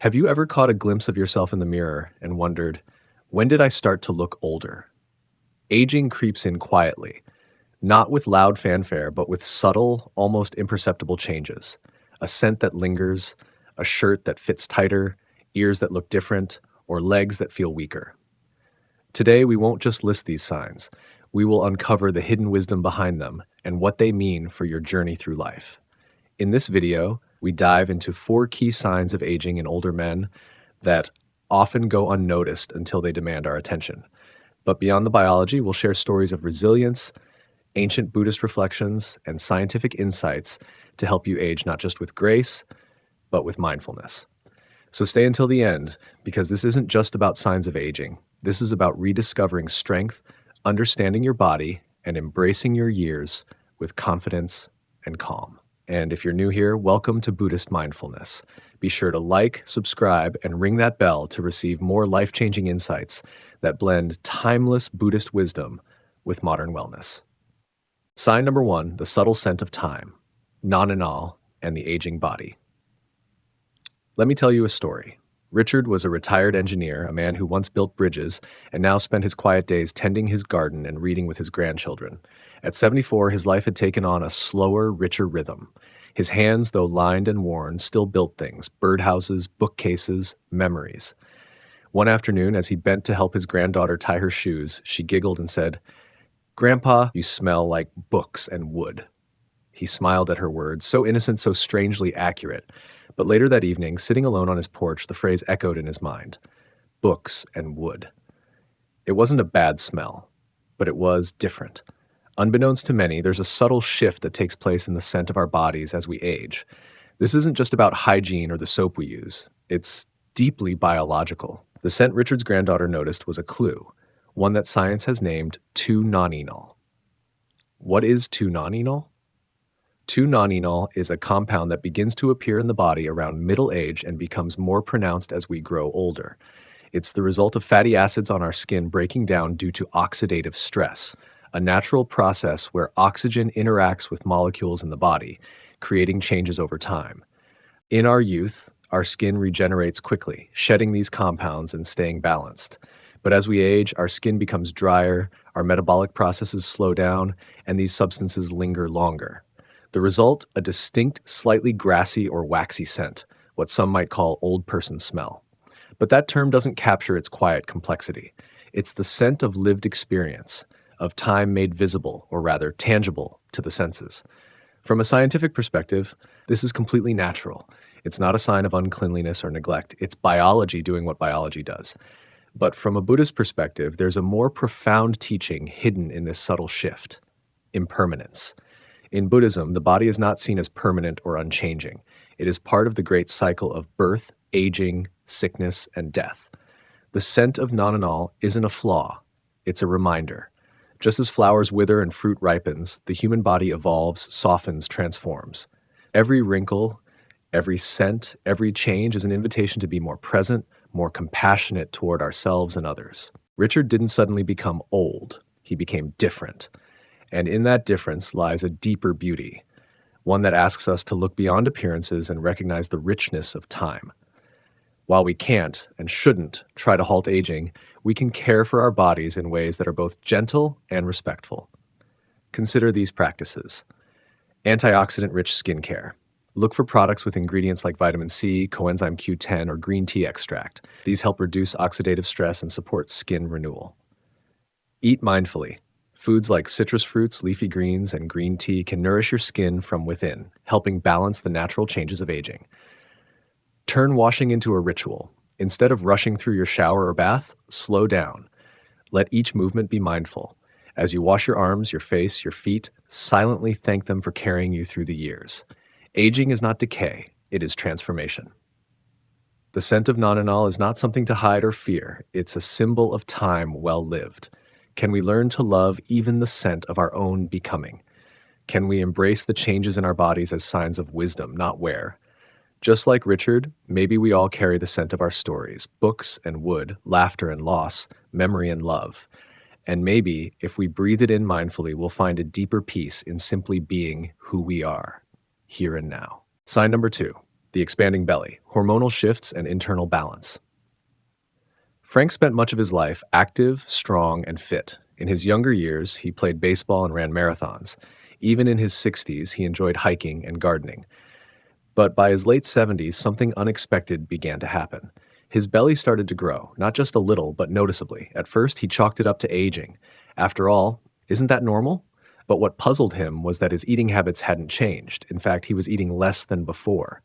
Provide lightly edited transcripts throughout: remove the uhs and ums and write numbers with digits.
Have you ever caught a glimpse of yourself in the mirror and wondered, when did I start to look older? Aging creeps in quietly, not with loud fanfare, but with subtle, almost imperceptible changes. A scent that lingers, a shirt that fits tighter, ears that look different, or legs that feel weaker. Today, we won't just list these signs. We will uncover the hidden wisdom behind them and what they mean for your journey through life. In this video, we dive into 4 key signs of aging in older men that often go unnoticed until they demand our attention. But beyond the biology, we'll share stories of resilience, ancient Buddhist reflections, and scientific insights to help you age not just with grace, but with mindfulness. So stay until the end, because this isn't just about signs of aging. This is about rediscovering strength, understanding your body, and embracing your years with confidence and calm. And if you're new here, welcome to Buddhist Mindfulness. Be sure to like, subscribe, and ring that bell to receive more life-changing insights that blend timeless Buddhist wisdom with modern wellness. Sign number 1, the subtle scent of time, Nonenal, and the aging body. Let me tell you a story. Richard was a retired engineer, a man who once built bridges and now spent his quiet days tending his garden and reading with his grandchildren. At 74, his life had taken on a slower, richer rhythm. His hands, though lined and worn, still built things: birdhouses, bookcases, memories. One afternoon, as he bent to help his granddaughter tie her shoes, she giggled and said, "Grandpa, you smell like books and wood." He smiled at her words, so innocent, so strangely accurate. But later that evening, sitting alone on his porch, the phrase echoed in his mind: books and wood. It wasn't a bad smell, but it was different. Unbeknownst to many, there's a subtle shift that takes place in the scent of our bodies as we age. This isn't just about hygiene or the soap we use. It's deeply biological. The scent Richard's granddaughter noticed was a clue, one that science has named 2-Nonenal. What is 2-Nonenal? 2-Nonenal is a compound that begins to appear in the body around middle age and becomes more pronounced as we grow older. It's the result of fatty acids on our skin breaking down due to oxidative stress, a natural process where oxygen interacts with molecules in the body, creating changes over time. In our youth, our skin regenerates quickly, shedding these compounds and staying balanced. But as we age, our skin becomes drier, our metabolic processes slow down, and these substances linger longer. The result, a distinct, slightly grassy or waxy scent, what some might call old person smell. But that term doesn't capture its quiet complexity. It's the scent of lived experience, of time made visible, or rather tangible, to the senses. From a scientific perspective, this is completely natural. It's not a sign of uncleanliness or neglect. It's biology doing what biology does. But from a Buddhist perspective, there's a more profound teaching hidden in this subtle shift: impermanence. In Buddhism, the body is not seen as permanent or unchanging. It is part of the great cycle of birth, aging, sickness, and death. The scent of Nonenal isn't a flaw. It's a reminder. Just as flowers wither and fruit ripens, the human body evolves, softens, transforms. Every wrinkle, every scent, every change is an invitation to be more present, more compassionate toward ourselves and others. Richard didn't suddenly become old. He became different. And in that difference lies a deeper beauty, one that asks us to look beyond appearances and recognize the richness of time. While we can't and shouldn't try to halt aging, we can care for our bodies in ways that are both gentle and respectful. Consider these practices. Antioxidant-rich skincare. Look for products with ingredients like vitamin C, coenzyme Q10, or green tea extract. These help reduce oxidative stress and support skin renewal. Eat mindfully. Foods like citrus fruits, leafy greens, and green tea can nourish your skin from within, helping balance the natural changes of aging. Turn washing into a ritual. Instead of rushing through your shower or bath, slow down. Let each movement be mindful. As you wash your arms, your face, your feet, silently thank them for carrying you through the years. Aging is not decay, it is transformation. The scent of Nonenal is not something to hide or fear. It's a symbol of time well lived. Can we learn to love even the scent of our own becoming? Can we embrace the changes in our bodies as signs of wisdom, not wear? Just like Richard, maybe we all carry the scent of our stories: books and wood, laughter and loss, memory and love. And maybe, if we breathe it in mindfully, we'll find a deeper peace in simply being who we are, here and now. Sign number 2, The expanding belly, hormonal shifts, and internal balance. Frank spent much of his life active, strong, and fit. In his younger years, he played baseball and ran marathons. Even in his 60s, he enjoyed hiking and gardening. But by his late 70s, something unexpected began to happen. His belly started to grow, not just a little, but noticeably. At first, he chalked it up to aging. After all, isn't that normal? But what puzzled him was that his eating habits hadn't changed. In fact, he was eating less than before.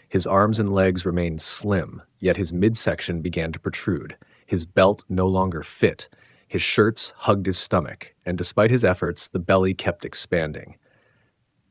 His arms and legs remained slim, yet his midsection began to protrude. His belt no longer fit. His shirts hugged his stomach, and despite his efforts, the belly kept expanding.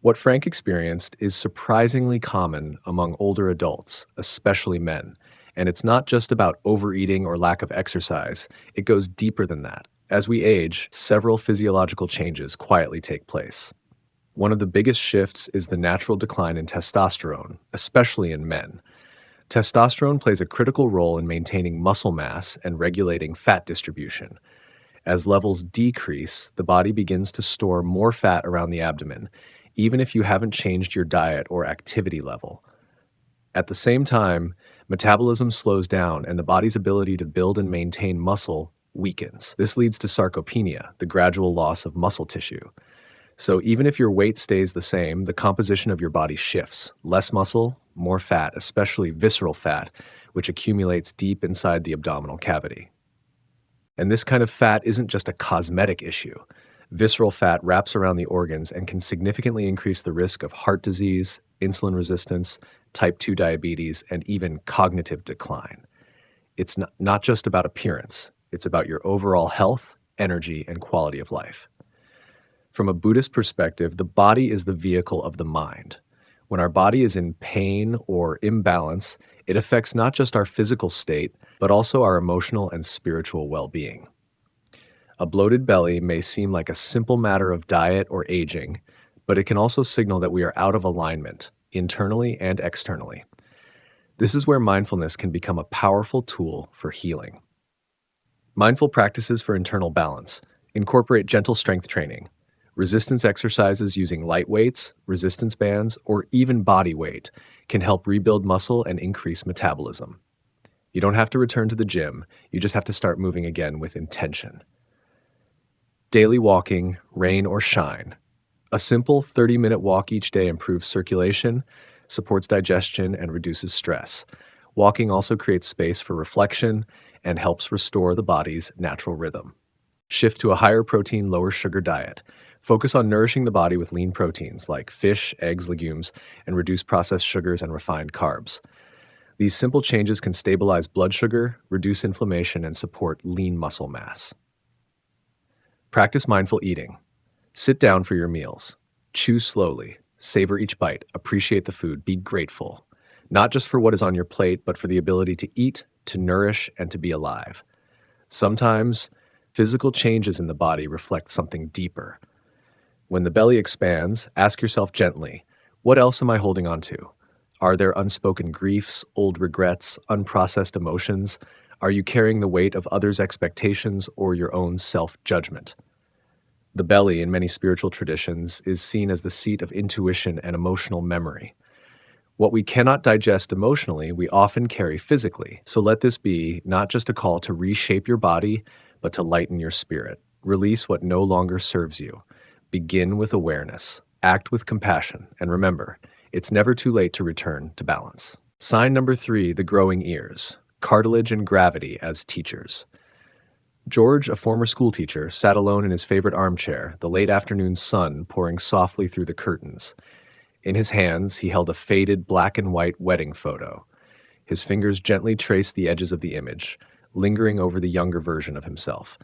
What Frank experienced is surprisingly common among older adults, especially men. And it's not just about overeating or lack of exercise, it goes deeper than that. As we age, several physiological changes quietly take place. One of the biggest shifts is the natural decline in testosterone, especially in men. Testosterone plays a critical role in maintaining muscle mass and regulating fat distribution. As levels decrease, the body begins to store more fat around the abdomen, even if you haven't changed your diet or activity level. At the same time, metabolism slows down and the body's ability to build and maintain muscle weakens. This leads to sarcopenia, the gradual loss of muscle tissue. So even if your weight stays the same, the composition of your body shifts. Less muscle, more fat, especially visceral fat, which accumulates deep inside the abdominal cavity. And this kind of fat isn't just a cosmetic issue. Visceral fat wraps around the organs and can significantly increase the risk of heart disease, insulin resistance, type 2 diabetes, and even cognitive decline. It's not just about appearance, it's about your overall health, energy, and quality of life. From a Buddhist perspective, the body is the vehicle of the mind. When our body is in pain or imbalance, it affects not just our physical state, but also our emotional and spiritual well-being. A bloated belly may seem like a simple matter of diet or aging, but it can also signal that we are out of alignment, internally and externally. This is where mindfulness can become a powerful tool for healing. Mindful practices for internal balance incorporate gentle strength training, resistance exercises using light weights, resistance bands, or even body weight can help rebuild muscle and increase metabolism. You don't have to return to the gym, you just have to start moving again with intention. Daily walking, rain or shine. A simple 30-minute walk each day improves circulation, supports digestion, and reduces stress. Walking also creates space for reflection and helps restore the body's natural rhythm. Shift to a higher protein, lower sugar diet. Focus on nourishing the body with lean proteins like fish, eggs, legumes, and reduce processed sugars and refined carbs. These simple changes can stabilize blood sugar, reduce inflammation, and support lean muscle mass. Practice mindful eating. Sit down for your meals. Chew slowly. Savor each bite. Appreciate the food. Be grateful. Not just for what is on your plate, but for the ability to eat, to nourish, and to be alive. Sometimes, physical changes in the body reflect something deeper. When the belly expands, ask yourself gently, what else am I holding on to? Are there unspoken griefs, old regrets, unprocessed emotions? Are you carrying the weight of others' expectations or your own self-judgment? The belly, in many spiritual traditions, is seen as the seat of intuition and emotional memory. What we cannot digest emotionally, we often carry physically. So let this be not just a call to reshape your body, but to lighten your spirit. Release what no longer serves you. Begin with awareness. Act with compassion. And remember, it's never too late to return to balance. Sign number 3, the growing ears. Cartilage and gravity as teachers. George, a former schoolteacher, sat alone in his favorite armchair, the late afternoon sun pouring softly through the curtains. In his hands, he held a faded black and white wedding photo. His fingers gently traced the edges of the image, lingering over the younger version of himself.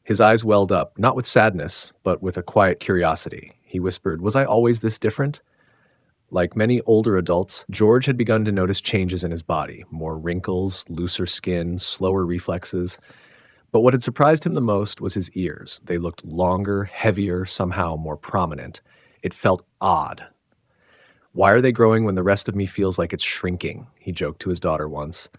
His eyes welled up, not with sadness, but with a quiet curiosity. He whispered, "Was I always this different?" Like many older adults, George had begun to notice changes in his body, more wrinkles, looser skin, slower reflexes. But what had surprised him the most was his ears. They looked longer, heavier, somehow more prominent. It felt odd. "Why are they growing when the rest of me feels like it's shrinking?" he joked to his daughter once.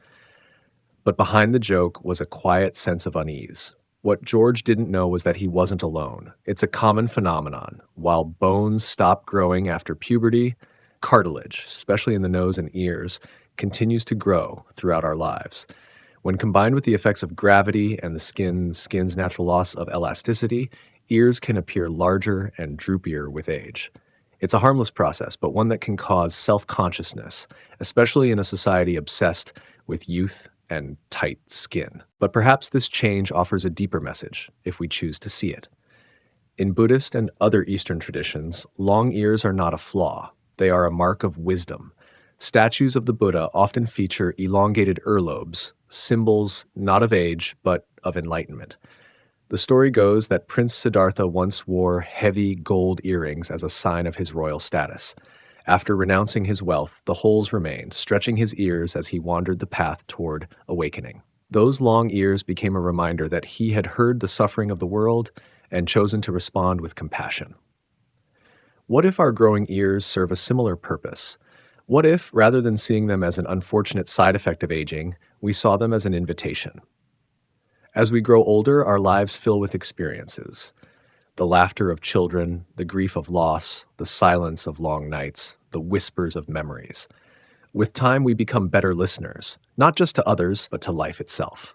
But behind the joke was a quiet sense of unease. What George didn't know was that he wasn't alone. It's a common phenomenon. While bones stop growing after puberty, Cartilage, especially in the nose and ears, continues to grow throughout our lives. When combined with the effects of gravity and the skin's natural loss of elasticity, ears can appear larger and droopier with age. It's a harmless process, but one that can cause self-consciousness, especially in a society obsessed with youth and tight skin. But perhaps this change offers a deeper message if we choose to see it. In Buddhist and other Eastern traditions, long ears are not a flaw. They are a mark of wisdom. Statues of the Buddha often feature elongated earlobes, symbols not of age, but of enlightenment. The story goes that Prince Siddhartha once wore heavy gold earrings as a sign of his royal status. After renouncing his wealth, the holes remained, stretching his ears as he wandered the path toward awakening. Those long ears became a reminder that he had heard the suffering of the world and chosen to respond with compassion. What if our growing ears serve a similar purpose? What if, rather than seeing them as an unfortunate side effect of aging, we saw them as an invitation? As we grow older, our lives fill with experiences. The laughter of children, the grief of loss, the silence of long nights, the whispers of memories. With time, we become better listeners, not just to others, but to life itself.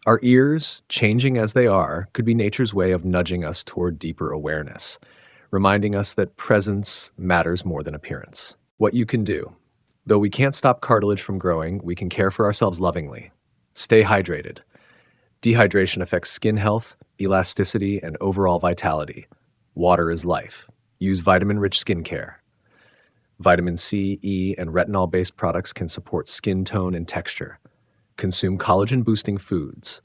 Our ears, changing as they are, could be nature's way of nudging us toward deeper awareness, reminding us that presence matters more than appearance. What you can do. Though we can't stop cartilage from growing, we can care for ourselves lovingly. Stay hydrated. Dehydration affects skin health, elasticity, and overall vitality. Water is life. Use vitamin-rich skincare. Vitamin C, E, and retinol-based products can support skin tone and texture. Consume collagen-boosting foods.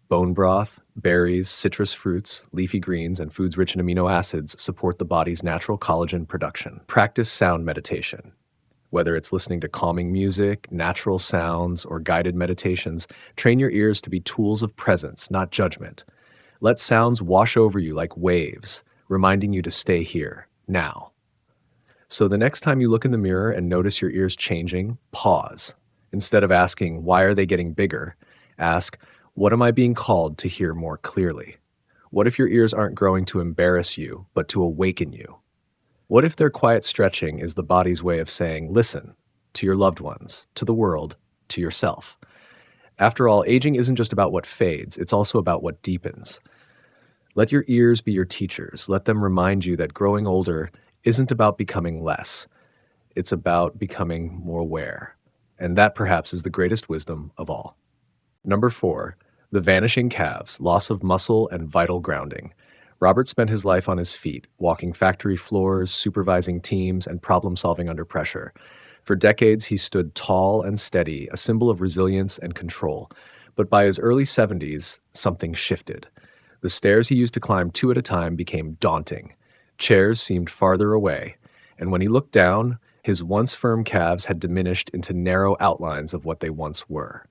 Bone broth, berries, citrus fruits, leafy greens, and foods rich in amino acids support the body's natural collagen production. Practice sound meditation. Whether it's listening to calming music, natural sounds, or guided meditations, train your ears to be tools of presence, not judgment. Let sounds wash over you like waves, reminding you to stay here, now. So the next time you look in the mirror and notice your ears changing, pause. Instead of asking, why are they getting bigger? Ask, what am I being called to hear more clearly? What if your ears aren't growing to embarrass you, but to awaken you? What if their quiet stretching is the body's way of saying, listen, to your loved ones, to the world, to yourself? After all, aging isn't just about what fades, it's also about what deepens. Let your ears be your teachers. Let them remind you that growing older isn't about becoming less. It's about becoming more aware. And that perhaps is the greatest wisdom of all. Number 4, the vanishing calves, loss of muscle and vital grounding. Robert spent his life on his feet, walking factory floors, supervising teams, and problem-solving under pressure. For decades, he stood tall and steady, a symbol of resilience and control. But by his early 70s, something shifted. The stairs he used to climb 2 at a time became daunting. Chairs seemed farther away, and when he looked down, his once firm calves had diminished into narrow outlines of what they once were.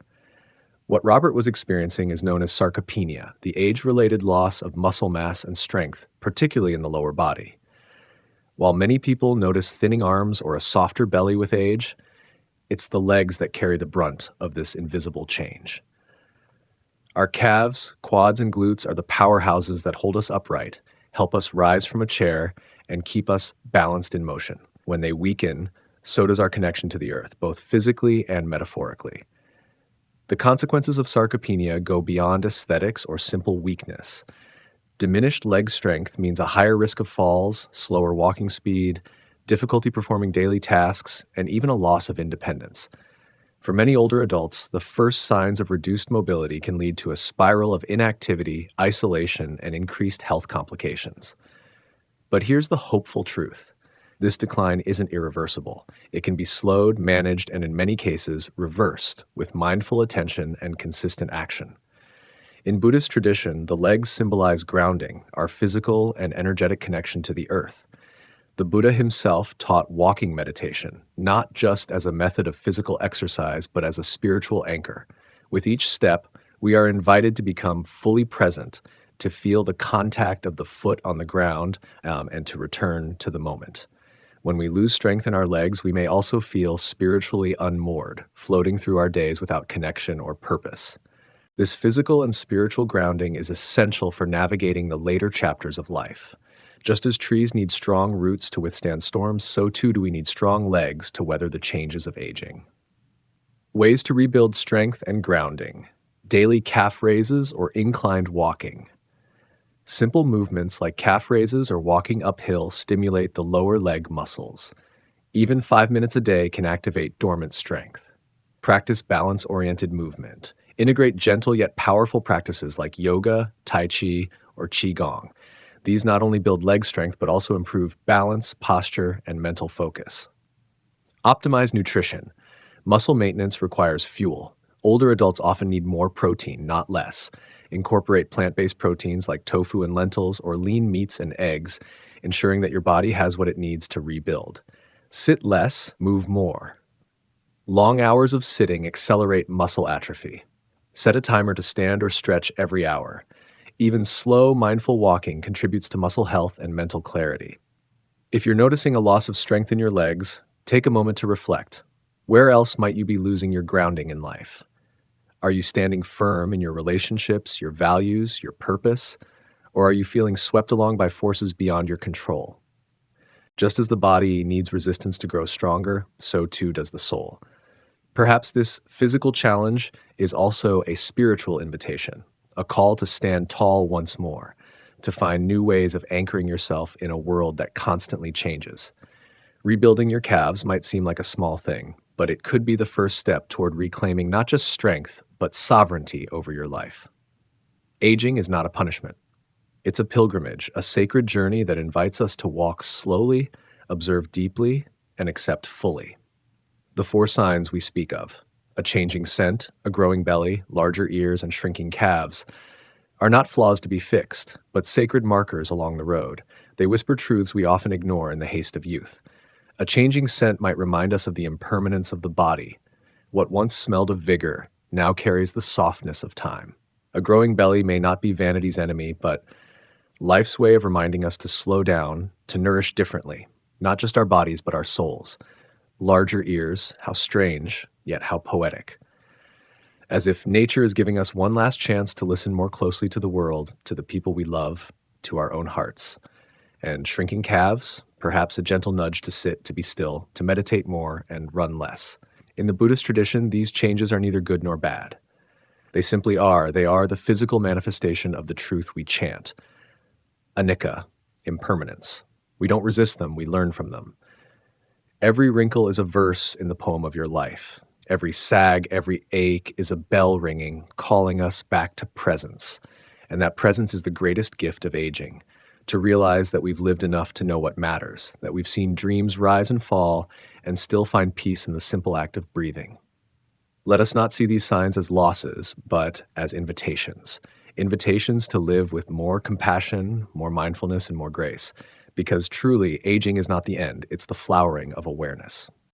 What Robert was experiencing is known as sarcopenia, the age-related loss of muscle mass and strength, particularly in the lower body. While many people notice thinning arms or a softer belly with age, it's the legs that carry the brunt of this invisible change. Our calves, quads, and glutes are the powerhouses that hold us upright, help us rise from a chair, and keep us balanced in motion. When they weaken, so does our connection to the earth, both physically and metaphorically. The consequences of sarcopenia go beyond aesthetics or simple weakness. Diminished leg strength means a higher risk of falls, slower walking speed, difficulty performing daily tasks, and even a loss of independence. For many older adults, the first signs of reduced mobility can lead to a spiral of inactivity, isolation, and increased health complications. But here's the hopeful truth. This decline isn't irreversible. It can be slowed, managed, and in many cases, reversed with mindful attention and consistent action. In Buddhist tradition, the legs symbolize grounding, our physical and energetic connection to the earth. The Buddha himself taught walking meditation, not just as a method of physical exercise, but as a spiritual anchor. With each step, we are invited to become fully present, to feel the contact of the foot on the ground, and to return to the moment. When we lose strength in our legs, we may also feel spiritually unmoored, floating through our days without connection or purpose. This physical and spiritual grounding is essential for navigating the later chapters of life. Just as trees need strong roots to withstand storms, so too do we need strong legs to weather the changes of aging. Ways to rebuild strength and grounding: daily calf raises or inclined walking. Simple movements like calf raises or walking uphill stimulate the lower leg muscles. Even 5 minutes a day can activate dormant strength. Practice balance oriented movement. Integrate gentle yet powerful practices like yoga, tai chi, or qigong. These not only build leg strength but also improve balance, posture, and mental focus. Optimize nutrition. Muscle maintenance requires fuel. Older adults often need more protein, not less. Incorporate plant-based proteins like tofu and lentils or lean meats and eggs, ensuring that your body has what it needs to rebuild. Sit less, move more. Long hours of sitting accelerate muscle atrophy. Set a timer to stand or stretch every hour. Even slow, mindful walking contributes to muscle health and mental clarity. If you're noticing a loss of strength in your legs, take a moment to reflect. Where else might you be losing your grounding in life? Are you standing firm in your relationships, your values, your purpose? Or are you feeling swept along by forces beyond your control? Just as the body needs resistance to grow stronger, so too does the soul. Perhaps this physical challenge is also a spiritual invitation, a call to stand tall once more, to find new ways of anchoring yourself in a world that constantly changes. Rebuilding your calves might seem like a small thing, but it could be the first step toward reclaiming not just strength, but sovereignty over your life. Aging is not a punishment. It's a pilgrimage, a sacred journey that invites us to walk slowly, observe deeply, and accept fully. The 4 signs we speak of, a changing scent, a growing belly, larger ears, and shrinking calves, are not flaws to be fixed, but sacred markers along the road. They whisper truths we often ignore in the haste of youth. A changing scent might remind us of the impermanence of the body. What once smelled of vigor now carries the softness of time. A growing belly may not be vanity's enemy, but life's way of reminding us to slow down, to nourish differently, not just our bodies, but our souls. Larger ears, how strange, yet how poetic. As if nature is giving us one last chance to listen more closely to the world, to the people we love, to our own hearts. And shrinking calves, perhaps a gentle nudge to sit, to be still, to meditate more, and run less. In the Buddhist tradition, these changes are neither good nor bad. They simply are. They are the physical manifestation of the truth we chant. Anicca, impermanence. We don't resist them, we learn from them. Every wrinkle is a verse in the poem of your life. Every sag, every ache is a bell ringing, calling us back to presence. And that presence is the greatest gift of aging. To realize that we've lived enough to know what matters, that we've seen dreams rise and fall, and still find peace in the simple act of breathing. Let us not see these signs as losses, but as invitations. Invitations to live with more compassion, more mindfulness, and more grace. Because truly, aging is not the end, it's the flowering of awareness.